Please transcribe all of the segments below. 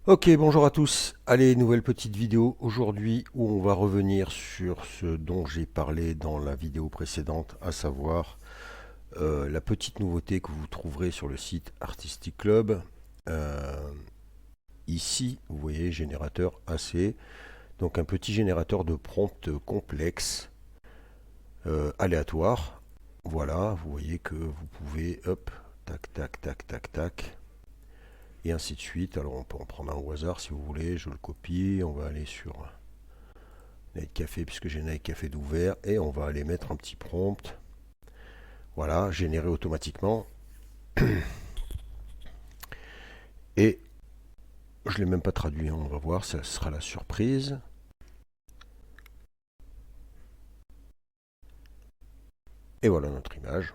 Ok, bonjour à tous. Allez, nouvelle petite vidéo aujourd'hui où on va revenir sur ce dont j'ai parlé dans la vidéo précédente, à savoir la petite nouveauté que vous trouverez sur le site Artistic Club. Euh, Ici, vous voyez, générateur AC, donc un petit générateur de prompt complexe, aléatoire. Voilà, vous voyez que vous pouvez, hop, tac, tac, tac, tac, tac, et ainsi de suite. Alors on peut en prendre un au hasard si vous voulez, je le copie, on va aller sur Night Café puisque j'ai Night Café d'ouvert et on va aller mettre un petit prompt. Voilà, généré automatiquement. Et je ne l'ai même pas traduit, hein, on va voir, ça sera la surprise. Et voilà notre image.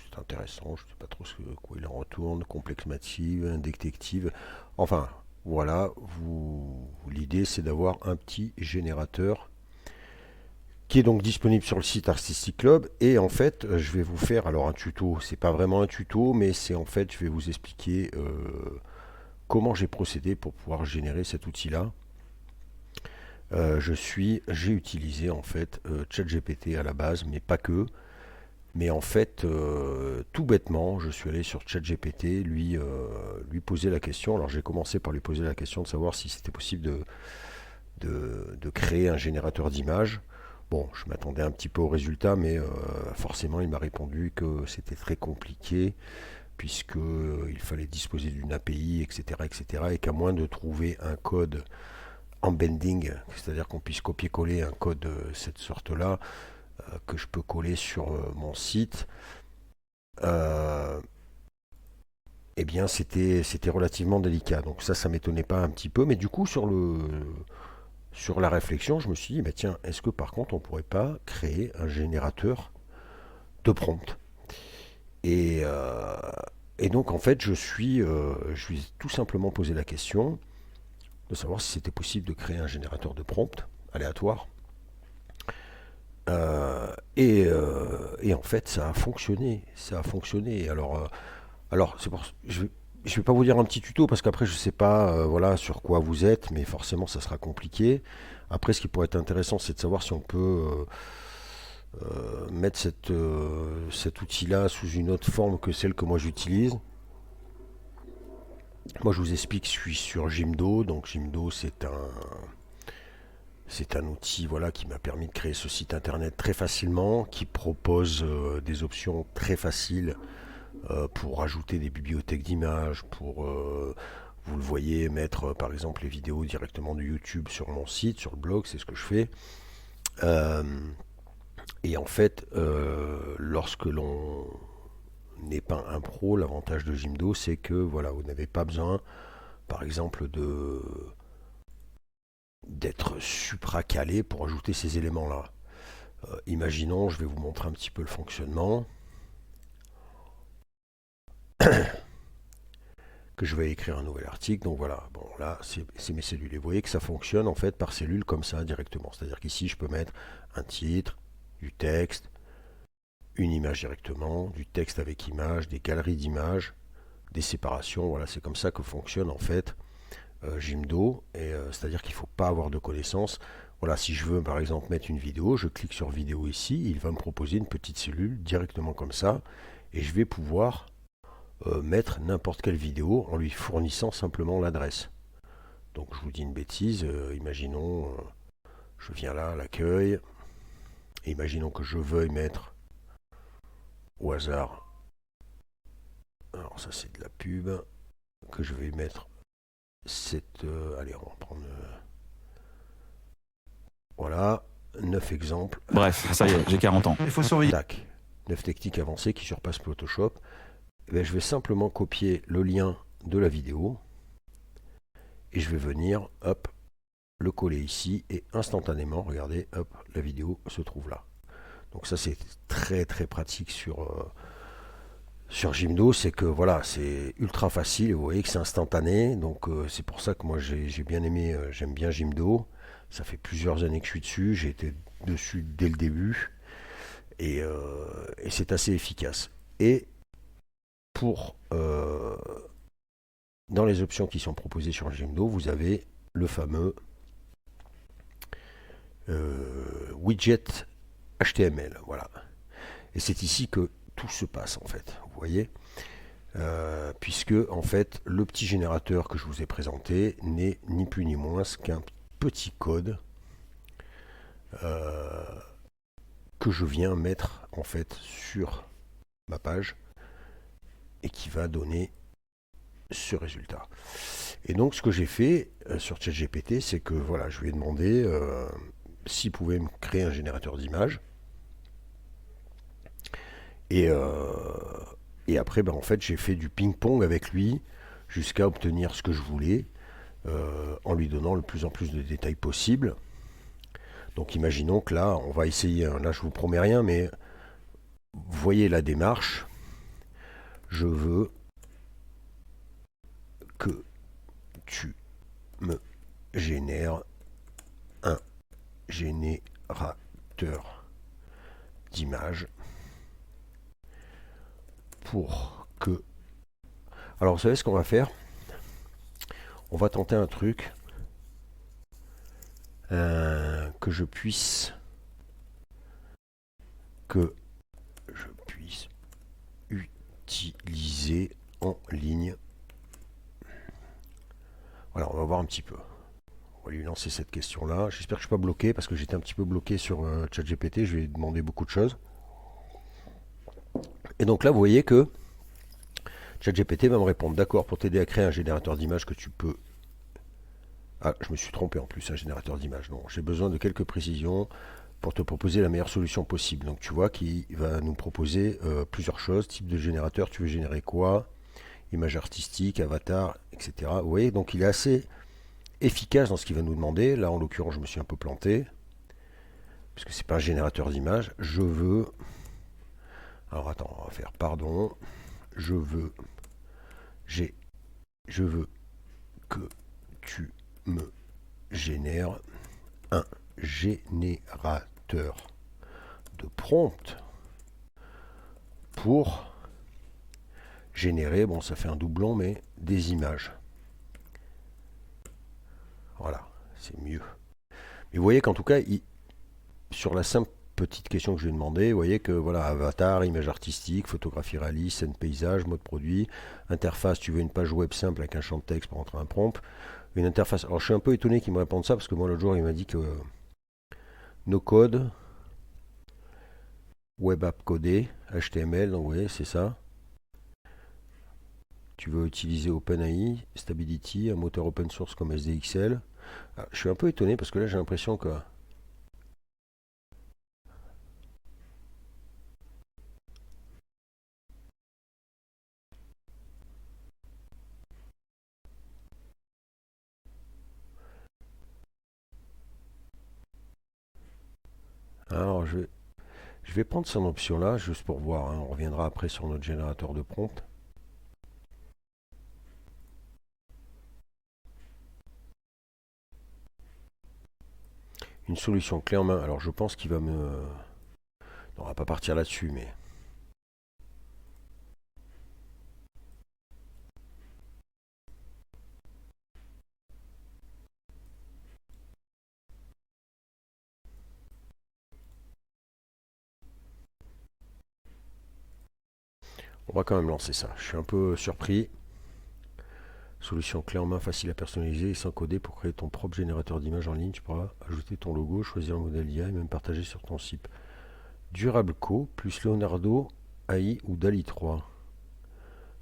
C'est intéressant, je ne sais pas trop quoi il en retourne. Complexe massive, indétective. Enfin, voilà, l'idée c'est d'avoir un petit générateur qui est donc disponible sur le site Artistic Club. Et en fait, je vais vous faire alors un tuto. C'est pas vraiment un tuto, mais c'est en fait, je vais vous expliquer comment j'ai procédé pour pouvoir générer cet outil-là. J'ai utilisé en fait ChatGPT à la base, mais pas que. Mais en fait, tout bêtement, je suis allé sur ChatGPT, lui poser la question. Alors j'ai commencé par lui poser la question de savoir si c'était possible de créer un générateur d'images. Bon, je m'attendais un petit peu au résultat, mais forcément, il m'a répondu que c'était très compliqué, puisque il fallait disposer d'une API, etc., etc., et qu'à moins de trouver un code embedding, c'est-à-dire qu'on puisse copier-coller un code de cette sorte-là, que je peux coller sur mon site, euh, eh bien c'était relativement délicat. Donc ça m'étonnait pas un petit peu, mais du coup sur la réflexion, je me suis dit, bah tiens, est-ce que par contre on pourrait pas créer un générateur de prompt et, euh, et donc en fait je lui ai tout simplement posé la question de savoir si c'était possible de créer un générateur de prompt aléatoire. Et en fait, ça a fonctionné. Ça a fonctionné. Alors je vais pas vous dire un petit tuto parce qu'après, je sais pas voilà, sur quoi vous êtes, mais forcément, ça sera compliqué. Après, ce qui pourrait être intéressant, c'est de savoir si on peut mettre cet outil-là sous une autre forme que celle que moi j'utilise. Moi, je vous explique, je suis sur Jimdo. Donc, Jimdo, c'est un outil voilà, qui m'a permis de créer ce site internet très facilement, qui propose des options très faciles pour ajouter des bibliothèques d'images, pour, vous le voyez, mettre par exemple les vidéos directement de YouTube sur mon site, sur le blog, c'est ce que je fais. Euh, et en fait, lorsque l'on n'est pas un pro, l'avantage de Jimdo, c'est que voilà, vous n'avez pas besoin, par exemple, d'être supra calé pour ajouter ces éléments-là. Imaginons, je vais vous montrer un petit peu le fonctionnement, que je vais écrire un nouvel article. Donc voilà, bon là c'est mes cellules. Et vous voyez que ça fonctionne en fait par cellules comme ça directement. C'est-à-dire qu'ici je peux mettre un titre, du texte, une image directement, du texte avec image, des galeries d'images, des séparations. Voilà, c'est comme ça que fonctionne en fait Jimdo. Et c'est-à-dire qu'il ne faut pas avoir de connaissances. Voilà, si je veux par exemple mettre une vidéo, je clique sur vidéo ici, il va me proposer une petite cellule directement comme ça, et je vais pouvoir mettre n'importe quelle vidéo en lui fournissant simplement l'adresse. Donc je vous dis une bêtise, imaginons, je viens là, l'accueil, et imaginons que je veuille mettre au hasard, alors ça c'est de la pub, que je vais mettre cette, allez on va prendre, voilà, 9 exemples, Bref, ça y est, j'ai 40 ans. Il faut surveiller. tac, 9 techniques avancées qui surpassent Photoshop. Et bien, je vais simplement copier le lien de la vidéo, et je vais venir, hop, le coller ici, et instantanément, regardez, hop, la vidéo se trouve là. Donc ça c'est très très pratique sur Jimdo, c'est que voilà, c'est ultra facile, vous voyez que c'est instantané, donc c'est pour ça que moi j'ai bien aimé, j'aime bien Jimdo, ça fait plusieurs années que je suis dessus, j'ai été dessus dès le début, et c'est assez efficace. Et pour dans les options qui sont proposées sur Gimdo, vous avez le fameux widget HTML. Voilà. Et c'est ici que tout se passe en fait. Vous voyez, puisque en fait le petit générateur que je vous ai présenté n'est ni plus ni moins qu'un petit code que je viens mettre en fait sur ma page et qui va donner ce résultat. Et donc ce que j'ai fait sur ChatGPT, c'est que voilà, je lui ai demandé s'il pouvait me créer un générateur d'images. Et, et après, ben, en fait, j'ai fait du ping-pong avec lui jusqu'à obtenir ce que je voulais, en lui donnant le plus en plus de détails possible. Donc imaginons que là, on va essayer, hein, là je vous promets rien, mais vous voyez la démarche. Je veux que tu me génères un générateur d'images pour que... Alors vous savez ce qu'on va faire? On va tenter un truc que je puisse utiliser en ligne. Voilà, on va voir un petit peu. On va lui lancer cette question-là. J'espère que je ne suis pas bloqué parce que j'étais un petit peu bloqué sur ChatGPT. Je lui ai demandé beaucoup de choses. Et donc là, vous voyez que ChatGPT va me répondre. D'accord, pour t'aider à créer un générateur d'images que tu peux... Ah, je me suis trompé en plus, un générateur d'images. Non, j'ai besoin de quelques précisions pour te proposer la meilleure solution possible. Donc tu vois qu'il va nous proposer plusieurs choses. Type de générateur, tu veux générer quoi? Image artistique, avatar, etc. Vous voyez, donc il est assez efficace dans ce qu'il va nous demander. Là, en l'occurrence, je me suis un peu planté. Parce que c'est pas un générateur d'images. Je veux... Alors attends, on va faire pardon. Je veux... Je veux que tu me génères un générateur de prompt pour générer, bon ça fait un doublon, mais des images. Voilà, c'est mieux. Mais vous voyez qu'en tout cas, sur la simple petite question que je lui ai demandé, vous voyez que voilà, avatar, image artistique, photographie réaliste, scène paysage, mode produit, interface, tu veux une page web simple avec un champ de texte pour entrer un prompt, une interface. Alors je suis un peu étonné qu'il me réponde ça parce que moi l'autre jour il m'a dit que no code, web app codé, HTML, donc vous voyez c'est ça. Tu veux utiliser OpenAI, Stability, un moteur open source comme SDXL. Ah, je suis un peu étonné parce que là j'ai l'impression que... Alors je vais prendre son option là, juste pour voir, hein. On reviendra après sur notre générateur de prompt. Une solution clé en main. Alors je pense qu'il va me... Non, on va pas partir là-dessus, mais... On va quand même lancer ça. Je suis un peu surpris. Solution clé en main, facile à personnaliser et sans coder pour créer ton propre générateur d'image en ligne. Tu pourras ajouter ton logo, choisir le modèle d'IA et même partager sur ton site. Durable Co plus Leonardo AI ou DALI 3.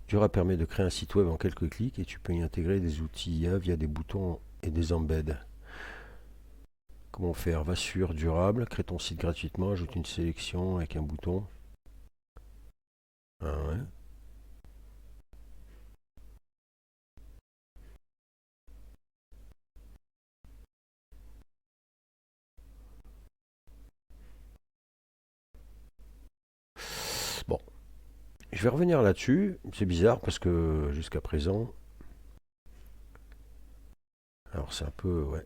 Dura permet de créer un site web en quelques clics et tu peux y intégrer des outils IA via des boutons et des embeds. Comment faire? Va sur Durable, crée ton site gratuitement, ajoute une sélection avec un bouton. Ah ouais. Bon, je vais revenir là-dessus. C'est bizarre parce que jusqu'à présent... Alors c'est un peu... Ouais.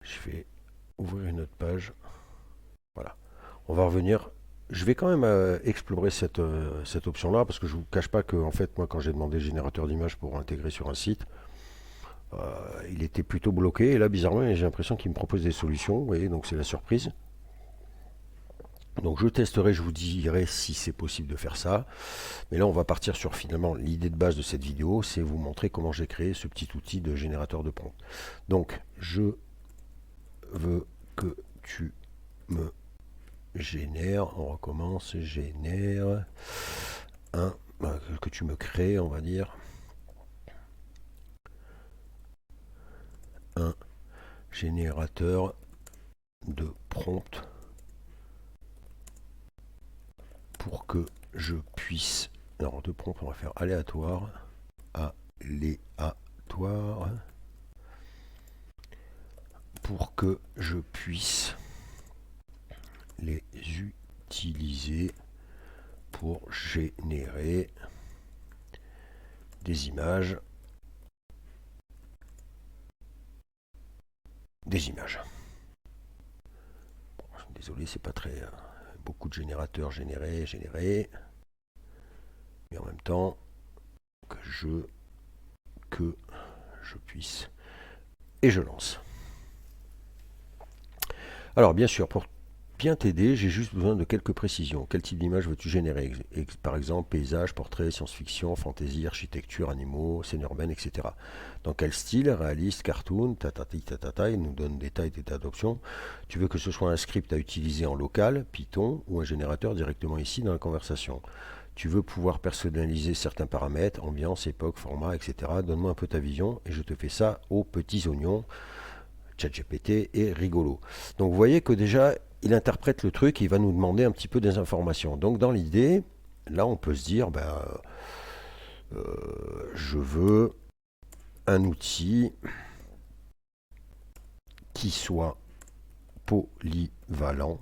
Je vais ouvrir une autre page. Voilà. On va revenir je vais quand même explorer cette option-là parce que je ne vous cache pas que en fait moi quand j'ai demandé générateur d'images pour intégrer sur un site, il était plutôt bloqué et là bizarrement j'ai l'impression qu'il me propose des solutions. Vous voyez, donc c'est la surprise. Donc je testerai, je vous dirai si c'est possible de faire ça. Mais là on va partir sur finalement l'idée de base de cette vidéo, c'est vous montrer comment j'ai créé ce petit outil de générateur de prompt. Donc je veux que tu me génères, on recommence, génère que tu me crées, on va dire, un générateur de prompt pour que je puisse, alors de prompt on va faire aléatoire, pour que je puisse les utiliser pour générer des images. Bon, désolé, c'est pas très beaucoup de générateurs générés, mais en même temps que je puisse. Et je lance. Alors bien sûr, pour bien t'aider, j'ai juste besoin de quelques précisions. Quel type d'image veux-tu générer? Par exemple, paysage, portrait, science-fiction, fantasy, architecture, animaux, scène urbaine, etc. Dans quel style? Réaliste, cartoon, il nous donne des tas et des tas d'options. Tu veux que ce soit un script à utiliser en local, Python, ou un générateur directement ici dans la conversation. Tu veux pouvoir personnaliser certains paramètres, ambiance, époque, format, etc. Donne-moi un peu ta vision et je te fais ça aux petits oignons. ChatGPT est rigolo. Donc vous voyez que déjà, il interprète le truc et il va nous demander un petit peu des informations. Donc dans l'idée, là on peut se dire, je veux un outil qui soit polyvalent.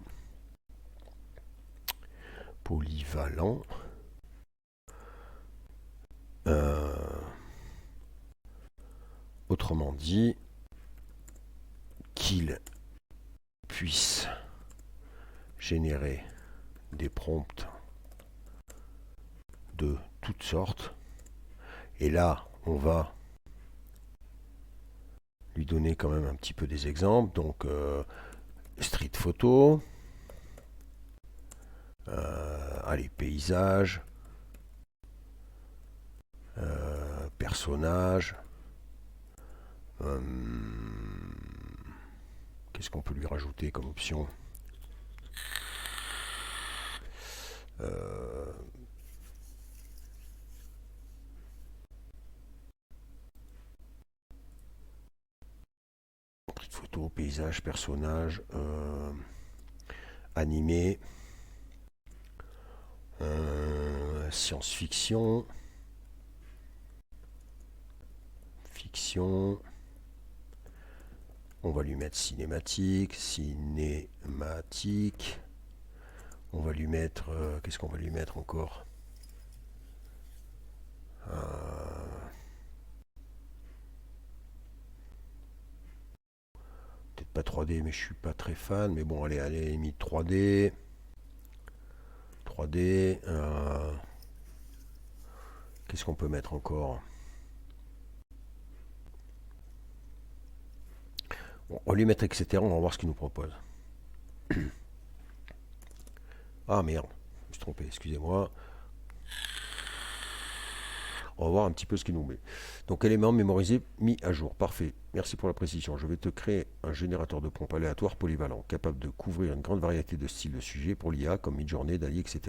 Autrement dit, qu'il puisse générer des prompts de toutes sortes. Et là, on va lui donner quand même un petit peu des exemples. Donc, street photo, allez, paysage, personnage. Qu'est-ce qu'on peut lui rajouter comme option? Photo, paysage, personnage, animé, science-fiction, fiction. On va lui mettre cinématique. On va lui mettre, qu'est-ce qu'on va lui mettre encore? Peut-être pas 3D, mais je suis pas très fan. Mais bon, allez, limite 3D. Qu'est-ce qu'on peut mettre encore? Bon, on va lui mettre etc. On va voir ce qu'il nous propose. Ah merde, je me suis trompé, excusez-moi. On va voir un petit peu ce qu'il nous met. Donc éléments mémorisés mis à jour. Parfait. Merci pour la précision. Je vais te créer un générateur de prompts aléatoire polyvalent, capable de couvrir une grande variété de styles de sujets pour l'IA, comme Midjourney, DALL-E, etc.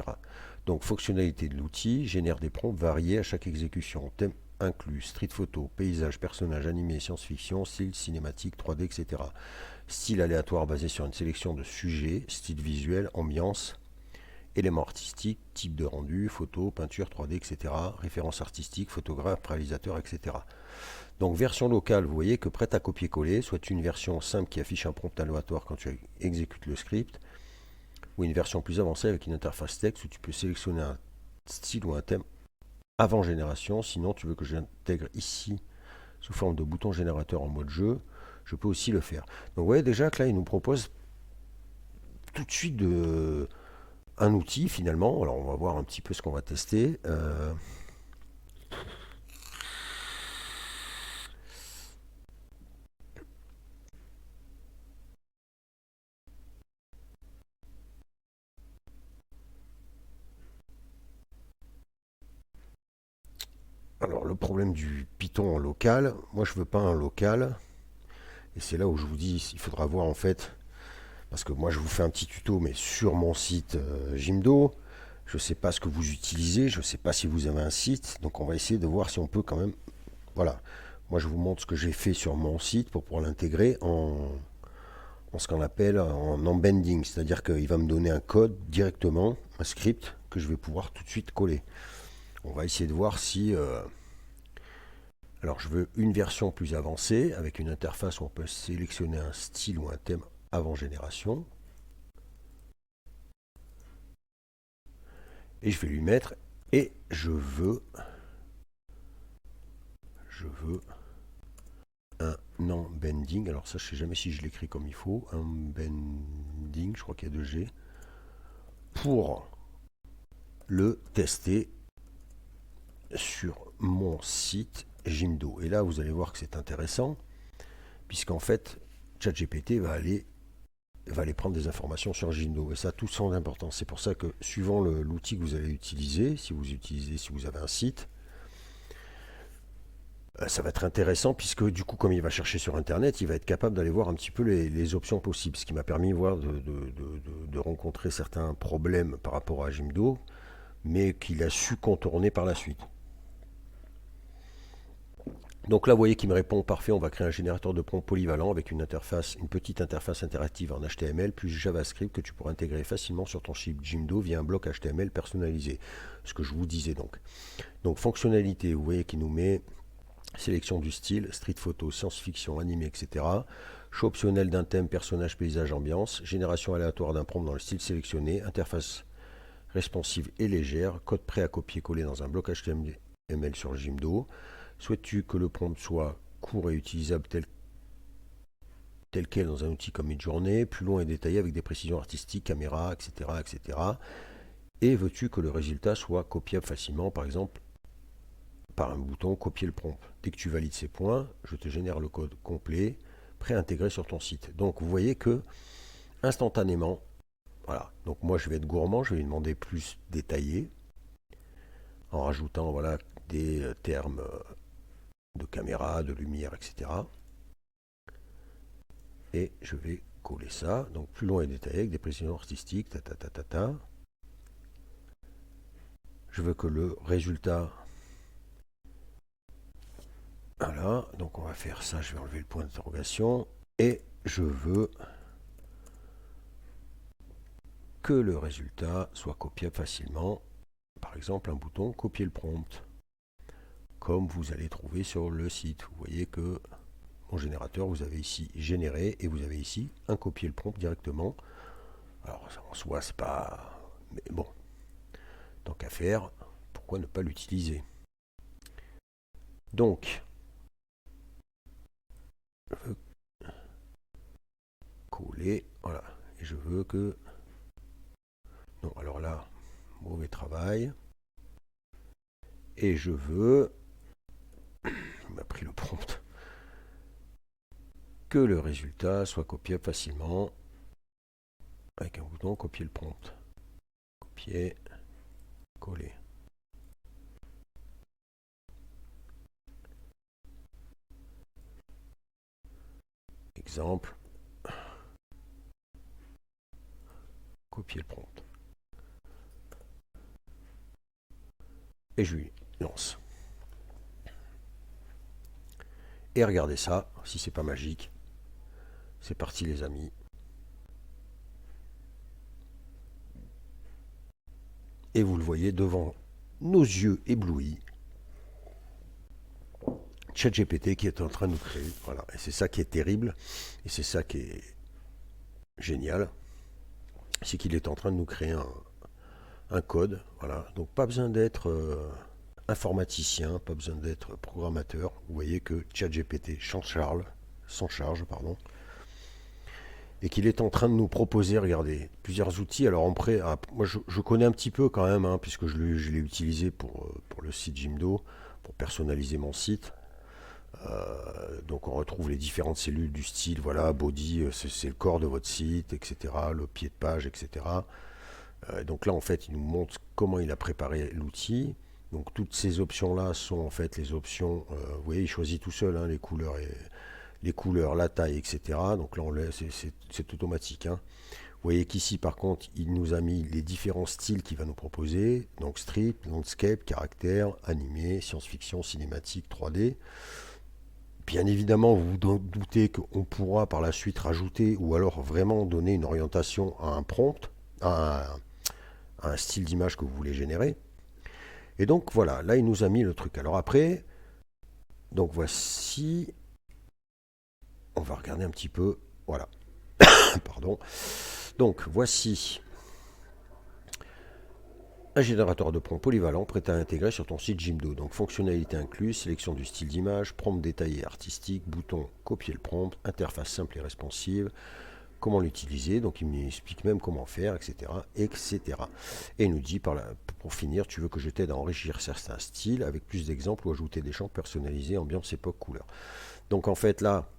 Donc fonctionnalité de l'outil, génère des prompts variés à chaque exécution. Thème inclus, street photo, paysage, personnage animé, science-fiction, style cinématique, 3D, etc. Style aléatoire basé sur une sélection de sujets, style visuel, ambiance, éléments artistiques, type de rendu, photo, peinture, 3D, etc. Références artistiques, photographe, réalisateur, etc. Donc version locale, vous voyez que prête à copier-coller, soit une version simple qui affiche un prompt aléatoire quand tu exécutes le script, ou une version plus avancée avec une interface texte où tu peux sélectionner un style ou un thème avant génération. Sinon, tu veux que j'intègre ici sous forme de bouton générateur en mode jeu, je peux aussi le faire. Donc vous voyez déjà que là, il nous propose tout de suite un outil finalement. Alors on va voir un petit peu ce qu'on va tester. Alors le problème du Python en local, moi je veux pas un local. Et c'est là où je vous dis, il faudra voir en fait, parce que moi je vous fais un petit tuto, mais sur mon site Jimdo, je ne sais pas ce que vous utilisez, je ne sais pas si vous avez un site, donc on va essayer de voir si on peut quand même. Voilà, moi je vous montre ce que j'ai fait sur mon site pour pouvoir l'intégrer en ce qu'on appelle en embedding, c'est-à-dire qu'il va me donner un code directement, un script que je vais pouvoir tout de suite coller. On va essayer de voir si. Alors je veux une version plus avancée avec une interface où on peut sélectionner un style ou un thème avant génération. Et je vais lui mettre et je veux un embedding. Alors ça je sais jamais si je l'écris comme il faut. Embedding, je crois qu'il y a 2G pour le tester sur mon site Jimdo. Et là vous allez voir que c'est intéressant puisqu'en fait ChatGPT va aller prendre des informations sur Jimdo. Et ça, tout son importance. C'est pour ça que, suivant l'outil que vous allez utiliser, si vous avez un site, ça va être intéressant puisque du coup, comme il va chercher sur Internet, il va être capable d'aller voir un petit peu les options possibles. Ce qui m'a permis de rencontrer certains problèmes par rapport à Jimdo, mais qu'il a su contourner par la suite. Donc là, vous voyez qu'il me répond parfait. On va créer un générateur de prompt polyvalent avec une petite interface interactive en HTML plus JavaScript que tu pourras intégrer facilement sur ton site Jimdo via un bloc HTML personnalisé. Ce que je vous disais donc. Donc fonctionnalité, vous voyez qu'il nous met sélection du style, street photo, science-fiction, animé, etc. Choix optionnel d'un thème, personnage, paysage, ambiance. Génération aléatoire d'un prompt dans le style sélectionné. Interface responsive et légère. Code prêt à copier-coller dans un bloc HTML sur Jimdo. Souhaites-tu que le prompt soit court et utilisable tel quel dans un outil comme Midjourney, plus long et détaillé avec des précisions artistiques, caméra, etc., etc. Et veux-tu que le résultat soit copiable facilement, par exemple, par un bouton copier le prompt. Dès que tu valides ces points, je te génère le code complet, pré-intégré sur ton site. Donc vous voyez que instantanément, voilà. Donc moi je vais être gourmand, je vais lui demander plus détaillé, en rajoutant voilà des termes de caméra, de lumière, etc. Et je vais coller ça. Donc plus long et détaillé avec des précisions artistiques. Je veux que le résultat. Voilà. Donc on va faire ça. Je vais enlever le point d'interrogation. Et je veux que le résultat soit copiable facilement. Par exemple, un bouton copier le prompt. Comme vous allez trouver sur le site. Vous voyez que mon générateur, vous avez ici généré et vous avez ici un copier le prompt directement. Alors en soi, c'est pas. Mais bon, tant qu'à faire, pourquoi ne pas l'utiliser? Donc, je veux coller, voilà, et je veux que. Non, alors là, mauvais travail. Et je veux. Il m'a pris le prompt. Que le résultat soit copiable facilement avec un bouton copier le prompt. Copier, coller. Exemple, copier le prompt. Et je lui lance. Et regardez ça, si c'est pas magique. C'est parti les amis. Et vous le voyez devant nos yeux éblouis. ChatGPT qui est en train de nous créer. Voilà. Et c'est ça qui est terrible. Et c'est ça qui est génial. C'est qu'il est en train de nous créer un code. Voilà. Donc pas besoin d'être informaticien, pas besoin d'être programmateur. Vous voyez que ChatGPT s'en charge, pardon. et qu'il est en train de nous proposer, regardez, plusieurs outils. Alors après, moi je connais un petit peu quand même, hein, puisque je l'ai utilisé pour le site Jimdo, pour personnaliser mon site. Donc on retrouve les différentes cellules du style, voilà, body, c'est le corps de votre site, etc., le pied de page, etc. Donc là, en fait, il nous montre comment il a préparé l'outil. Donc toutes ces options-là sont en fait les options, vous voyez, il choisit tout seul hein, les couleurs, la taille, etc. Donc là, c'est automatique, hein. Vous voyez qu'ici, par contre, il nous a mis les différents styles qu'il va nous proposer. Donc strip, landscape, caractère, animé, science-fiction, cinématique, 3D. Bien évidemment, vous vous doutez qu'on pourra par la suite rajouter ou alors vraiment donner une orientation à un prompt, à un style d'image que vous voulez générer. Et donc voilà, là il nous a mis le truc. Alors après, donc voici, on va regarder un petit peu, voilà, pardon. Donc voici un générateur de prompt polyvalent prêt à intégrer sur ton site Jimdo. Donc fonctionnalité incluse, sélection du style d'image, prompt détaillé et artistique, bouton copier le prompt, interface simple et responsive, comment l'utiliser, donc il m'explique même comment faire, etc. etc. Et il nous dit, pour finir, tu veux que je t'aide à enrichir certains styles avec plus d'exemples ou ajouter des champs personnalisés, ambiance, époque, couleur. Donc en fait là,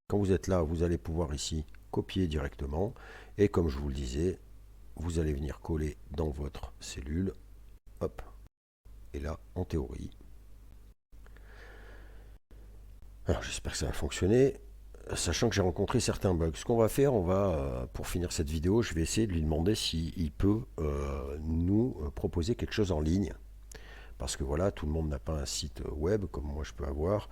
quand vous êtes là, vous allez pouvoir ici copier directement, et comme je vous le disais, vous allez venir coller dans votre cellule, hop, et là, en théorie, alors j'espère que ça va fonctionner, sachant que j'ai rencontré certains bugs. Ce qu'on va faire, pour finir cette vidéo, je vais essayer de lui demander s'il peut nous proposer quelque chose en ligne. Parce que voilà, tout le monde n'a pas un site web comme moi je peux avoir.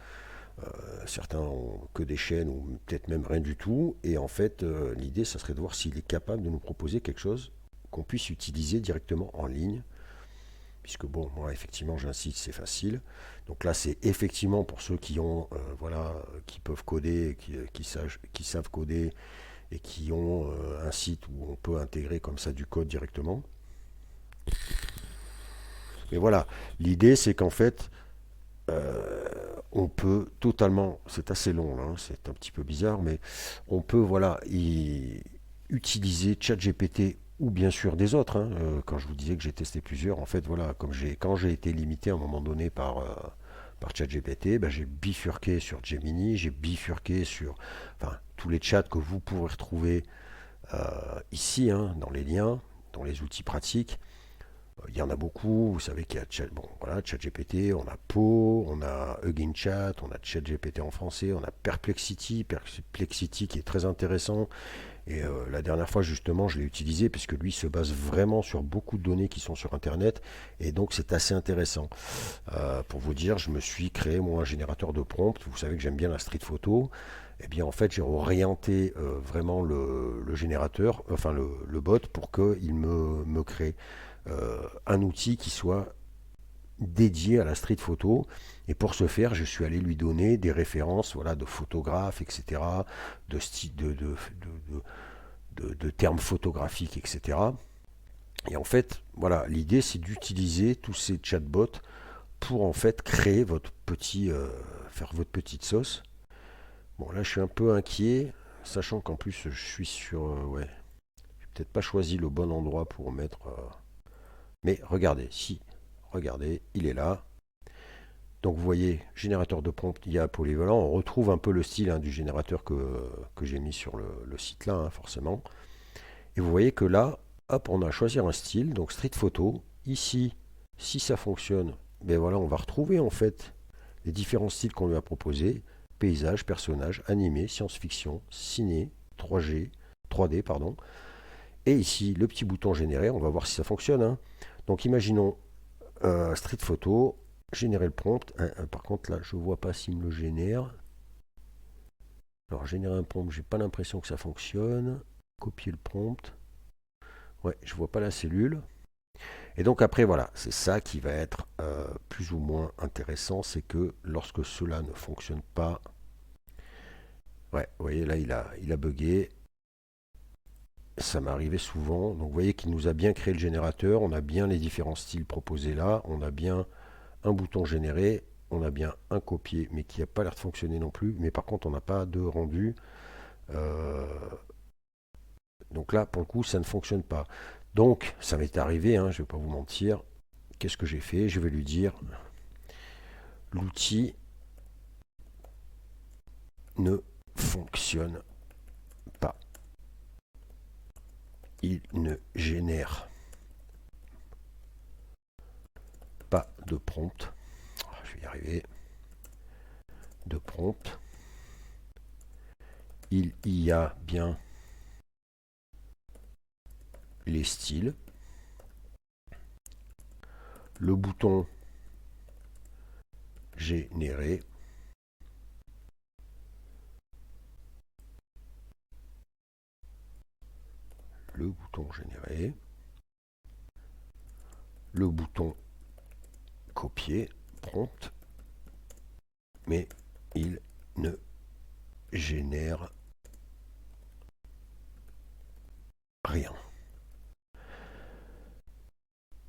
Certains ont que des chaînes ou peut-être même rien du tout. Et en fait, l'idée, ça serait de voir s'il est capable de nous proposer quelque chose qu'on puisse utiliser directement en ligne. Puisque bon, moi effectivement j'ai un site, c'est facile. Donc là c'est effectivement pour ceux qui ont, voilà, qui peuvent coder, qui savent coder et qui ont un site où on peut intégrer comme ça du code directement. Mais voilà, l'idée c'est qu'en fait, on peut totalement, c'est assez long là, hein, c'est un petit peu bizarre, mais on peut voilà utiliser ChatGPT ou bien sûr des autres, hein. Quand je vous disais que j'ai testé plusieurs, en fait voilà, quand j'ai été limité à un moment donné par ChatGPT, ben, j'ai bifurqué sur Gemini, j'ai bifurqué sur enfin, tous les chats que vous pourrez retrouver ici, hein, dans les liens, dans les outils pratiques. Il y en a beaucoup, vous savez qu'il y a ChatGPT, on a Po, on a Hugging Chat, on a ChatGPT en français, on a Perplexity qui est très intéressant. Et la dernière fois justement je l'ai utilisé puisque lui se base vraiment sur beaucoup de données qui sont sur internet et donc c'est assez intéressant. Pour vous dire, je me suis créé moi un générateur de prompt, vous savez que j'aime bien la street photo. Et bien en fait j'ai orienté vraiment le générateur, enfin le bot pour qu'il me crée un outil qui soit dédié à la street photo. Et pour ce faire, je suis allé lui donner des références, voilà, de photographes, etc., de, de termes photographiques, etc. Et en fait, voilà, l'idée c'est d'utiliser tous ces chatbots pour en fait créer faire votre petite sauce. Bon, là je suis un peu inquiet, sachant qu'en plus je suis sur, ouais, j'ai peut-être pas choisi le bon endroit pour mettre. Mais regardez, si, regardez, il est là. Donc vous voyez, générateur de prompt IA polyvalent, on retrouve un peu le style hein, du générateur que j'ai mis sur le site là, hein, forcément. Et vous voyez que là, hop, on a choisi un style, donc street photo. Ici, si ça fonctionne, ben voilà, on va retrouver en fait les différents styles qu'on lui a proposés. Paysage, personnage, animé, science-fiction, ciné, 3G, 3D, pardon. Et ici, le petit bouton générer, on va voir si ça fonctionne, hein. Donc imaginons street photo, générer le prompt. Par contre, là, je ne vois pas s'il me le génère. Alors, générer un prompt, j'ai pas l'impression que ça fonctionne. Copier le prompt. Ouais, je vois pas la cellule. Et donc après, voilà, c'est ça qui va être plus ou moins intéressant, c'est que lorsque cela ne fonctionne pas, ouais, vous voyez là, il a bugué. Ça m'est arrivé souvent. Donc vous voyez qu'il nous a bien créé le générateur, on a bien les différents styles proposés là, on a bien un bouton généré, on a bien un copier, mais qui n'a pas l'air de fonctionner non plus. Mais par contre, on n'a pas de rendu. Euh, Donc là, pour le coup, ça ne fonctionne pas. Donc, ça m'est arrivé, hein, je ne vais pas vous mentir. Qu'est-ce que j'ai fait? Je vais lui dire, l'outil ne fonctionne pas. Il ne génère pas de prompt. Je vais y arriver. De prompt. Il y a bien les styles. Le bouton générer. Le bouton générer. Le bouton copier. Prompt. Mais il ne génère rien.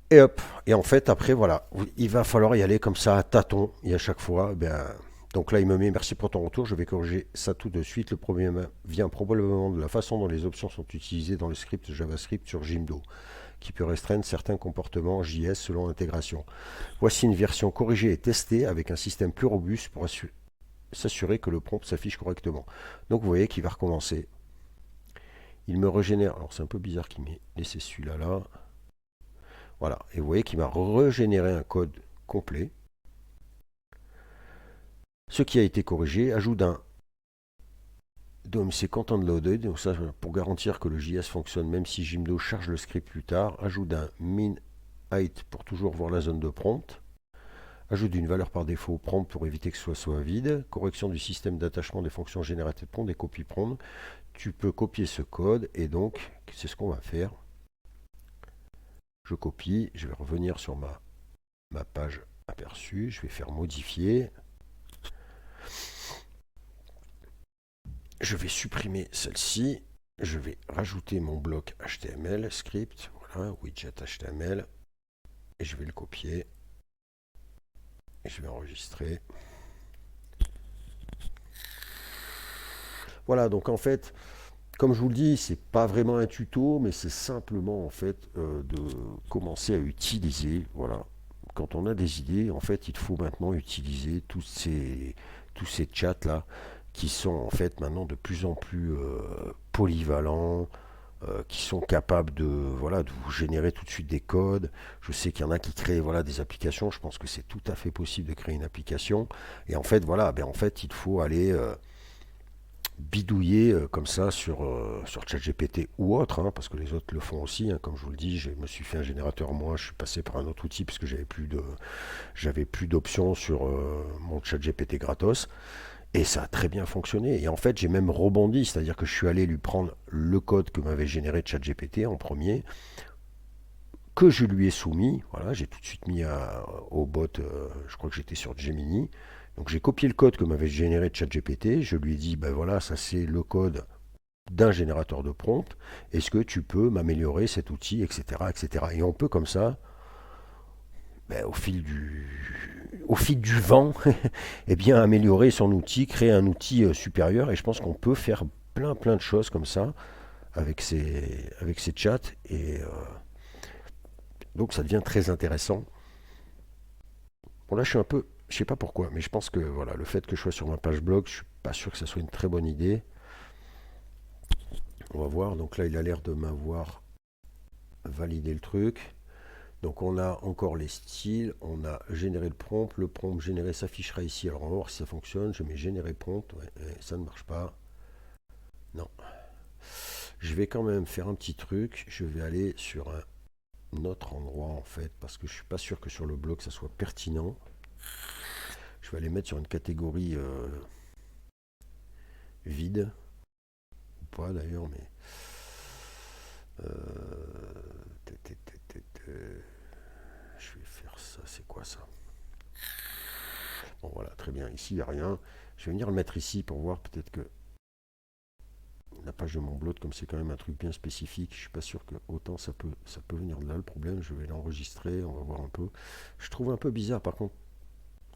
Et hop, et en fait, après, voilà, il va falloir y aller comme ça à tâtons, et à chaque fois, donc là, il me met merci pour ton retour, je vais corriger ça tout de suite. Le problème vient probablement de la façon dont les options sont utilisées dans le script JavaScript sur Jimdo, qui peut restreindre certains comportements JS selon l'intégration. Voici une version corrigée et testée avec un système plus robuste pour s'assurer que le prompt s'affiche correctement. Donc vous voyez qu'il va recommencer. Il me régénère, alors c'est un peu bizarre qu'il m'ait laissé celui-là là. Voilà, et vous voyez qu'il m'a régénéré un code complet. Ce qui a été corrigé, ajout d'un DOMC content loaded, donc ça pour garantir que le JS fonctionne même si Jimdo charge le script plus tard. Ajout d'un min height pour toujours voir la zone de prompt. Ajout d'une valeur par défaut prompt pour éviter que ce soit vide. Correction du système d'attachement des fonctions génératées de prompt et copie prompt. Tu peux copier ce code et donc c'est ce qu'on va faire. Je copie, je vais revenir sur ma page aperçue, je vais faire modifier. Je vais supprimer celle-ci. Je vais rajouter mon bloc HTML, script, voilà, widget HTML. Et je vais le copier. Et je vais enregistrer. Voilà, donc en fait, comme je vous le dis, c'est pas vraiment un tuto, mais c'est simplement en fait de commencer à utiliser, voilà. Quand on a des idées, en fait, il faut maintenant utiliser tous ces chats là qui sont en fait maintenant de plus en plus polyvalents, qui sont capables de, voilà, de vous générer tout de suite des codes. Je sais qu'il y en a qui créent, voilà, des applications. Je pense que c'est tout à fait possible de créer une application. Et en fait, voilà, en fait, il faut aller bidouiller comme ça sur ChatGPT ou autre, hein, parce que les autres le font aussi, hein. Comme je vous le dis, je me suis fait un générateur moi, je suis passé par un autre outil parce que j'avais plus d'options sur mon ChatGPT gratos. Et ça a très bien fonctionné. Et en fait, j'ai même rebondi, c'est-à-dire que je suis allé lui prendre le code que m'avait généré ChatGPT en premier, que je lui ai soumis. Voilà, j'ai tout de suite mis au bot, je crois que j'étais sur Gemini. Donc j'ai copié le code que m'avait généré ChatGPT. Je lui ai dit, ben voilà, ça c'est le code d'un générateur de prompt. Est-ce que tu peux m'améliorer cet outil, etc., etc. Et on peut comme ça, au fil du vent, eh bien, améliorer son outil, créer un outil supérieur. Et je pense qu'on peut faire plein de choses comme ça avec ces chats. Et donc, ça devient très intéressant. Bon, là, je suis un peu, je sais pas pourquoi, mais je pense que voilà, le fait que je sois sur ma page blog, je suis pas sûr que ça soit une très bonne idée. On va voir. Donc là, il a l'air de m'avoir validé le truc. Donc on a encore les styles, on a généré le prompt généré s'affichera ici. Alors on va voir si ça fonctionne, je mets générer prompt, ouais, ça ne marche pas. Non. Je vais quand même faire un petit truc, je vais aller sur un autre endroit en fait, parce que je suis pas sûr que sur le blog ça soit pertinent. Je vais aller mettre sur une catégorie vide, ou pas d'ailleurs, mais... je vais faire ça, c'est quoi ça? Bon voilà, très bien, ici il n'y a rien. Je vais venir le mettre ici pour voir peut-être que la page de mon blog, comme c'est quand même un truc bien spécifique, je suis pas sûr que autant ça peut venir de là le problème. Je vais l'enregistrer, on va voir un peu. Je trouve un peu bizarre par contre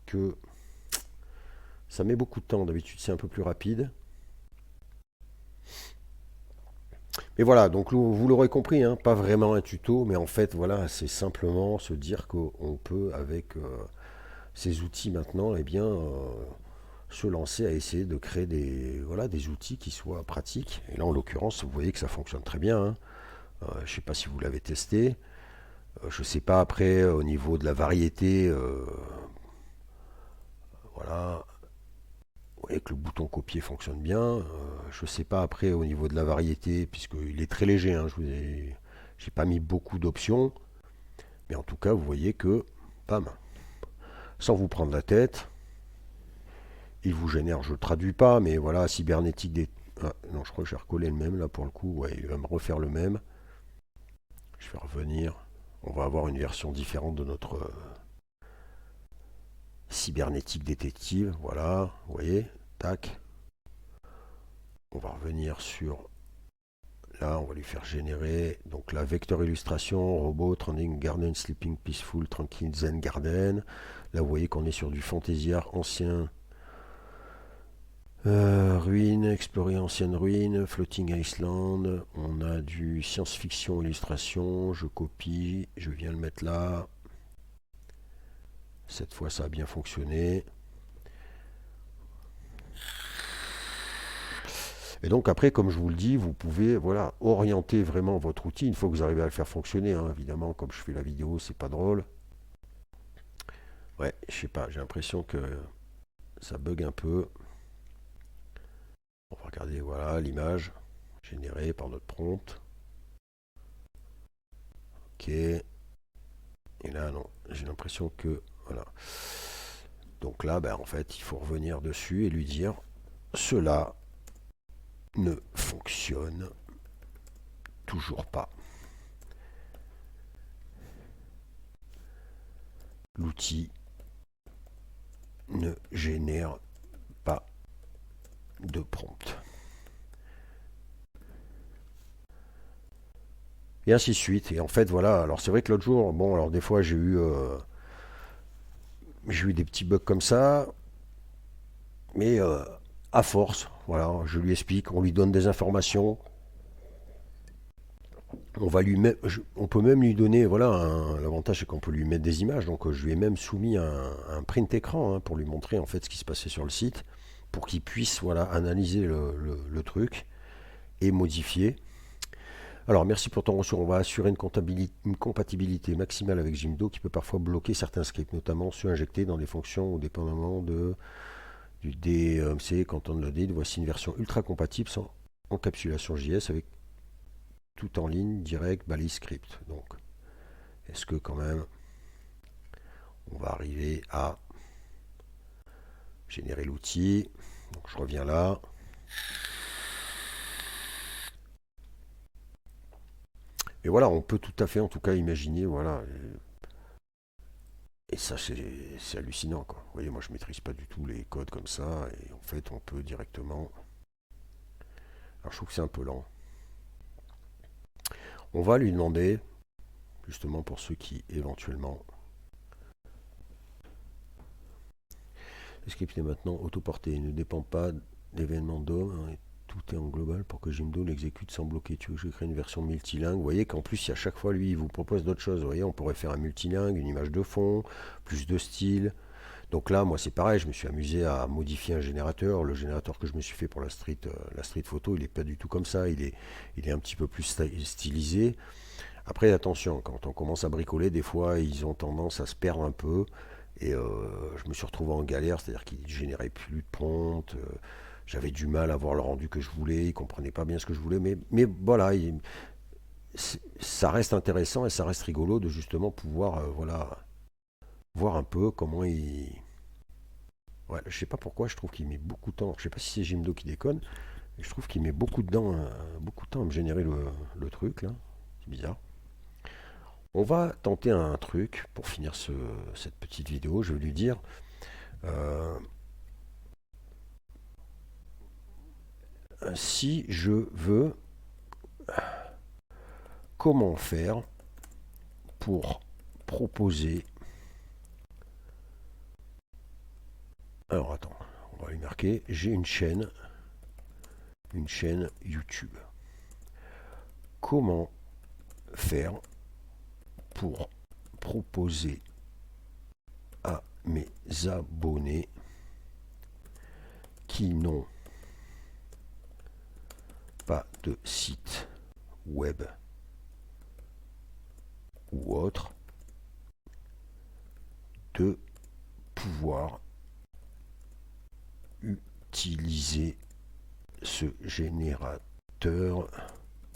que ça met beaucoup de temps. D'habitude c'est un peu plus rapide. Et voilà, donc vous l'aurez compris, hein, pas vraiment un tuto, mais en fait, voilà, c'est simplement se dire qu'on peut, avec ces outils maintenant, eh bien, se lancer à essayer de créer voilà, des outils qui soient pratiques. Et là, en l'occurrence, vous voyez que ça fonctionne très bien, hein. Je ne sais pas si vous l'avez testé. Je ne sais pas après, au niveau de la variété, voilà, vous voyez que le bouton copier fonctionne bien. Je ne sais pas après au niveau de la variété, puisqu'il est très léger, hein, j'ai pas mis beaucoup d'options. Mais en tout cas, vous voyez que, bam, sans vous prendre la tête, il vous génère, je ne traduis pas, mais voilà, cybernétique des... Ah, non, je crois que j'ai recollé le même là pour le coup. Ouais, il va me refaire le même. Je vais revenir. On va avoir une version différente de notre cybernétique détective. Voilà, vous voyez, tac. On va revenir sur... Là, on va lui faire générer. Donc là, vecteur illustration, robot, trending garden, sleeping peaceful, tranquille, zen garden. Là, vous voyez qu'on est sur du fantasy art ancien. Ruines, explorer ancienne ruine, floating Iceland. On a du science-fiction illustration. Je copie, je viens le mettre là. Cette fois, ça a bien fonctionné. Et donc après, comme je vous le dis, vous pouvez voilà, orienter vraiment votre outil. Une fois que vous arrivez à le faire fonctionner, hein, évidemment, comme je fais la vidéo, c'est pas drôle. Ouais, je sais pas, j'ai l'impression que ça bug un peu. On va regarder, voilà, l'image générée par notre prompt. Ok. Et là, non, j'ai l'impression que, voilà. Donc là, ben, en fait, il faut revenir dessus et lui dire, cela ne fonctionne toujours pas. L'outil ne génère pas de prompt. Et ainsi de suite. Et en fait, voilà. Alors, c'est vrai que l'autre jour, bon, alors des fois, j'ai eu des petits bugs comme ça, mais à force, voilà, je lui explique, on lui donne des informations. On peut même lui donner, voilà, l'avantage c'est qu'on peut lui mettre des images. Donc, je lui ai même soumis un print écran, hein, pour lui montrer en fait ce qui se passait sur le site, pour qu'il puisse, voilà, analyser le truc et modifier. Alors, merci pour ton retour. On va assurer une compatibilité maximale avec Jimdo qui peut parfois bloquer certains scripts, notamment ceux injectés dans des fonctions ou dépendamment du DMC quand on le dit. Voici une version ultra compatible sans encapsulation JS avec tout en ligne, direct, balise script. Donc, est-ce que quand même on va arriver à générer l'outil? Donc, je reviens là. Et voilà, on peut tout à fait, en tout cas, imaginer, voilà. Et ça, c'est hallucinant, quoi. Vous voyez, moi, je maîtrise pas du tout les codes comme ça, et en fait, on peut directement. Alors, je trouve que c'est un peu lent. On va lui demander, justement pour ceux qui éventuellement. Le script est maintenant autoporté, il ne dépend pas d'événements DOM, hein, tout est en global pour que Jimdo l'exécute sans bloquer. Tu veux que je crée une version multilingue? Vous voyez qu'en plus, à chaque fois, lui, il vous propose d'autres choses. Vous voyez, on pourrait faire un multilingue, une image de fond, plus de style. Donc là, moi, c'est pareil, je me suis amusé à modifier un générateur. Le générateur que je me suis fait pour la street photo, il n'est pas du tout comme ça. Il est un petit peu plus stylisé. Après, attention, quand on commence à bricoler, des fois, ils ont tendance à se perdre un peu. Et je me suis retrouvé en galère, c'est-à-dire qu'ils ne généraient plus de prompt. J'avais du mal à voir le rendu que je voulais. Ils ne comprenaient pas bien ce que je voulais. Mais voilà, ça reste intéressant et ça reste rigolo de justement pouvoir voilà, voir un peu comment il... Ouais, je sais pas pourquoi, je trouve qu'il met beaucoup de temps. Je sais pas si c'est Jimdo qui déconne, mais je trouve qu'il met beaucoup de temps à me générer le truc là. C'est bizarre. On va tenter un truc pour finir cette petite vidéo. Je vais lui dire euh, si je veux, comment faire pour proposer. Alors attends, on va lui marquer. J'ai une chaîne YouTube. comment faire pour proposer à mes abonnés qui n'ont pas de site web ou autre de pouvoir utiliser ce générateur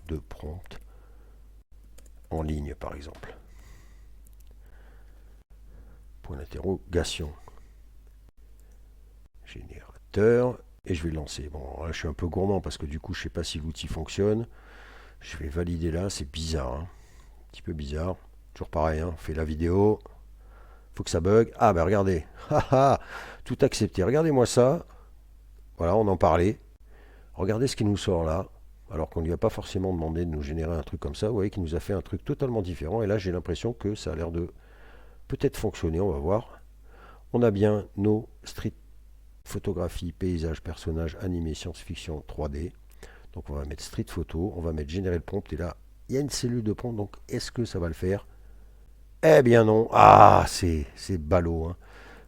de prompt en ligne par exemple. Point d'interrogation. Générateur. Et je vais le lancer. Bon, là je suis un peu gourmand parce que du coup je sais pas si l'outil fonctionne. Je vais valider là, c'est bizarre. Hein. Un petit peu bizarre. Toujours pareil, hein. On fait la vidéo. Faut que ça bug. Ah bah regardez. Tout accepté. Regardez-moi ça. Voilà, on en parlait. Regardez ce qui nous sort là. Alors qu'on ne lui a pas forcément demandé de nous générer un truc comme ça. Vous voyez qu'il nous a fait un truc totalement différent. Et là j'ai l'impression que ça a l'air de peut-être fonctionner. On va voir. On a bien nos street photographie, paysage, personnage, animé, science-fiction, 3D. Donc on va mettre street photo, on va mettre générer le prompt et là il y a une cellule de prompt, donc est-ce que ça va le faire? Eh bien non. Ah, c'est ballot. Hein.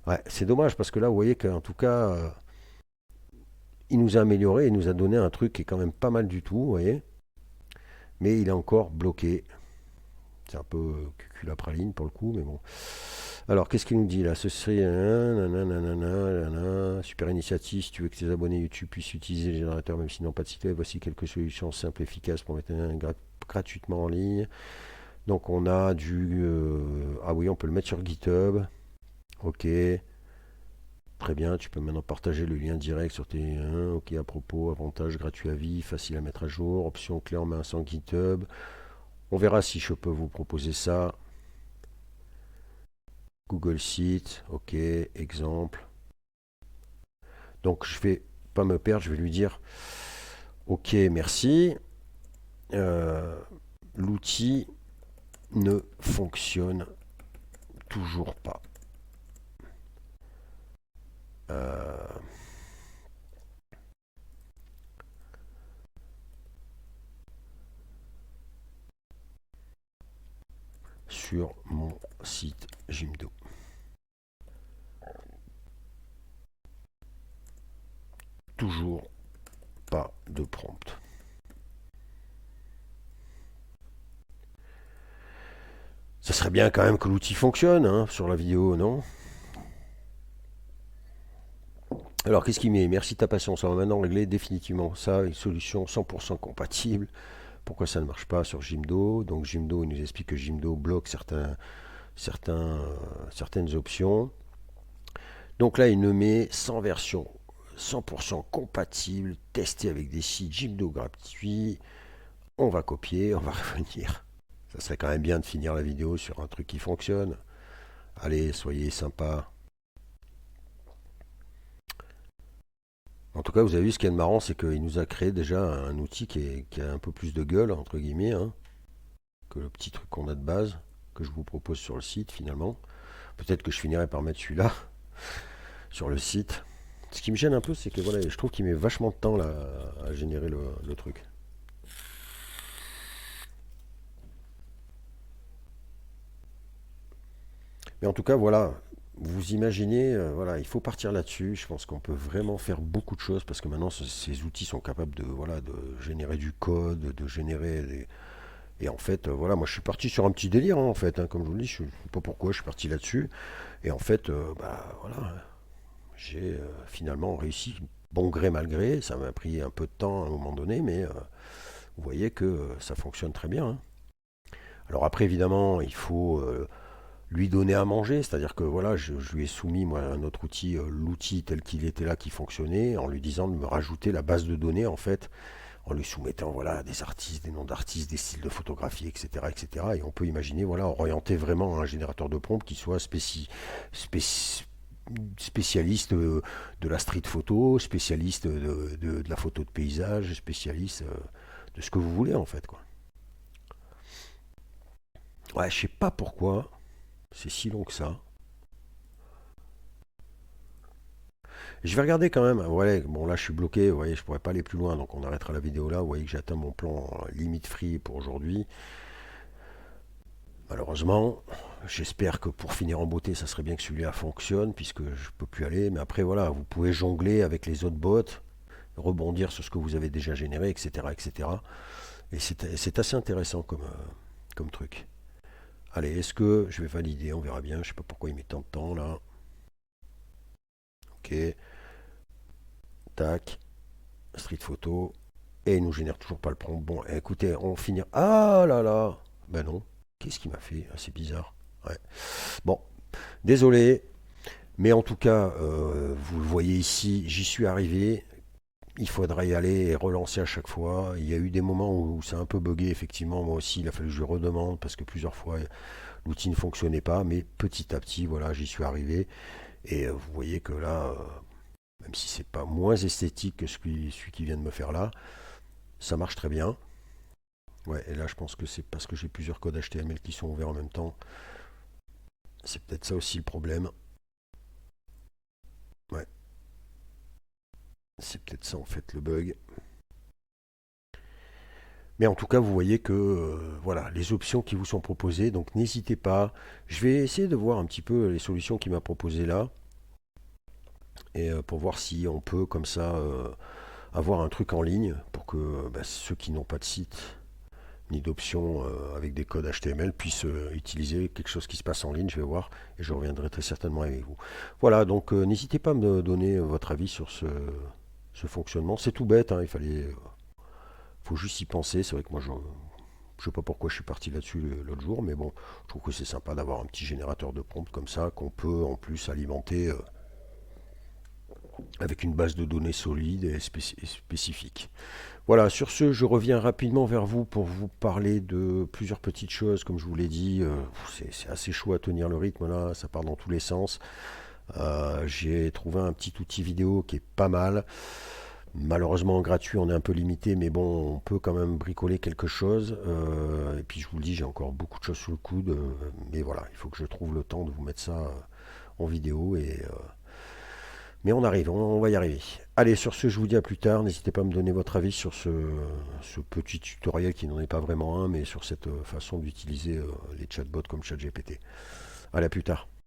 Ouais, c'est dommage parce que là vous voyez qu'en tout cas il nous a amélioré, il nous a donné un truc qui est quand même pas mal du tout, vous voyez. Mais il est encore bloqué. C'est un peu cucul à praline pour le coup, mais bon. Alors, qu'est-ce qu'il nous dit là? Ce serait super initiative. Si tu veux que tes abonnés YouTube puissent utiliser le générateur, même s'ils n'ont pas de site web, voici quelques solutions simples et efficaces pour mettre gratuitement en ligne. Donc, on a du. Ah oui, on peut le mettre sur GitHub. Ok. Très bien, tu peux maintenant partager le lien direct sur tes. Ok, à propos, avantages gratuits à vie, facile à mettre à jour, option clé en main sans GitHub. On verra si je peux vous proposer ça. Google Sheet, ok, exemple. Donc je vais pas me perdre, je vais lui dire ok, merci. L'outil ne fonctionne toujours pas. Sur mon site Jimdo. Toujours pas de prompt. Ça serait bien quand même que l'outil fonctionne hein, sur la vidéo, non? Alors qu'est-ce qu'il met? Merci de ta patience. On va maintenant régler définitivement ça, une solution 100% compatible. Pourquoi ça ne marche pas sur Jimdo? Donc Jimdo, il nous explique que Jimdo bloque certaines options. Donc là, il nous met 100 versions 100% compatibles, testées avec des sites Jimdo gratuits. On va copier, on va revenir. Ça serait quand même bien de finir la vidéo sur un truc qui fonctionne. Allez, soyez sympa. En tout cas, vous avez vu ce qui est marrant, c'est qu'il nous a créé déjà un outil qui a un peu plus de gueule, entre guillemets, hein, que le petit truc qu'on a de base, que je vous propose sur le site finalement. Peut-être que je finirai par mettre celui-là sur le site. Ce qui me gêne un peu, c'est que voilà, je trouve qu'il met vachement de temps là, à générer le truc. Mais en tout cas, voilà, vous imaginez, voilà, il faut partir là-dessus. Je pense qu'on peut vraiment faire beaucoup de choses parce que maintenant, ces outils sont capables de, voilà, de générer du code, de générer des. Et en fait, voilà, moi je suis parti sur un petit délire, hein, en fait, hein, comme je vous le dis, je ne sais pas pourquoi je suis parti là-dessus. Et en fait, bah voilà, j'ai finalement réussi, bon gré mal gré, ça m'a pris un peu de temps à un moment donné, mais vous voyez que ça fonctionne très bien. Hein. Alors après, évidemment, il faut lui donner à manger, c'est-à-dire que voilà, je lui ai soumis moi un autre outil, l'outil tel qu'il était là qui fonctionnait, en lui disant de me rajouter la base de données en fait, en lui soumettant voilà des artistes, des noms d'artistes, des styles de photographie, etc., etc. Et on peut imaginer voilà orienter vraiment un générateur de prompt qui soit spécialiste de la street photo, spécialiste de la photo de paysage, spécialiste de ce que vous voulez en fait quoi. Ouais, je sais pas pourquoi c'est si long que ça. Je vais regarder quand même. Ouais, bon là je suis bloqué, vous voyez, je pourrais pas aller plus loin, donc on arrêtera la vidéo là. Vous voyez que j'ai atteint mon plan limite free pour aujourd'hui. Malheureusement, j'espère que pour finir en beauté, ça serait bien que celui-là fonctionne, puisque je peux plus aller. Mais après, voilà, vous pouvez jongler avec les autres bots, rebondir sur ce que vous avez déjà généré, etc. etc. Et c'est assez intéressant comme truc. Allez, est-ce que je vais valider? On verra bien. Je sais pas pourquoi il met tant de temps là. Ok, tac, street photo. Et il nous génère toujours pas le prompt. Bon, écoutez, on finit. Ah là là. Ben non. Qu'est-ce qu'il m'a fait? Ah, c'est bizarre. Ouais. Bon, désolé. Mais en tout cas, vous le voyez ici, j'y suis arrivé. Il faudra y aller et relancer à chaque fois. Il y a eu des moments où c'est un peu bugué, effectivement. Moi aussi, il a fallu que je redemande parce que plusieurs fois, l'outil ne fonctionnait pas. Mais petit à petit, voilà, j'y suis arrivé. Et vous voyez que là, même si c'est pas moins esthétique que celui qui vient de me faire là, ça marche très bien. Ouais, et là, je pense que c'est parce que j'ai plusieurs codes HTML qui sont ouverts en même temps. C'est peut-être ça aussi le problème. Ouais, c'est peut-être ça en fait le bug. Mais en tout cas, vous voyez que voilà, les options qui vous sont proposées, donc n'hésitez pas. Je vais essayer de voir un petit peu les solutions qu'il m'a proposées là, et pour voir si on peut comme ça avoir un truc en ligne pour que ceux qui n'ont pas de site ni d'options avec des codes HTML puissent utiliser quelque chose qui se passe en ligne. Je vais voir et je reviendrai très certainement avec vous. Voilà, donc n'hésitez pas à me donner votre avis sur ce fonctionnement. C'est tout bête, hein, faut juste y penser. C'est vrai que moi je ne sais pas pourquoi je suis parti là-dessus l'autre jour, mais bon, je trouve que c'est sympa d'avoir un petit générateur de prompt comme ça qu'on peut en plus alimenter avec une base de données solide et spécifique. Voilà, sur ce, je reviens rapidement vers vous pour vous parler de plusieurs petites choses. Comme je vous l'ai dit, c'est assez chaud à tenir le rythme là, ça part dans tous les sens. J'ai trouvé un petit outil vidéo qui est pas mal. Malheureusement gratuit, on est un peu limité, mais bon, on peut quand même bricoler quelque chose. Et puis je vous le dis, j'ai encore beaucoup de choses sous le coude, mais voilà, il faut que je trouve le temps de vous mettre ça en vidéo. Mais on arrive, on va y arriver. Allez, sur ce, je vous dis à plus tard. N'hésitez pas à me donner votre avis sur ce petit tutoriel qui n'en est pas vraiment un, mais sur cette façon d'utiliser les chatbots comme ChatGPT. Allez, à plus tard.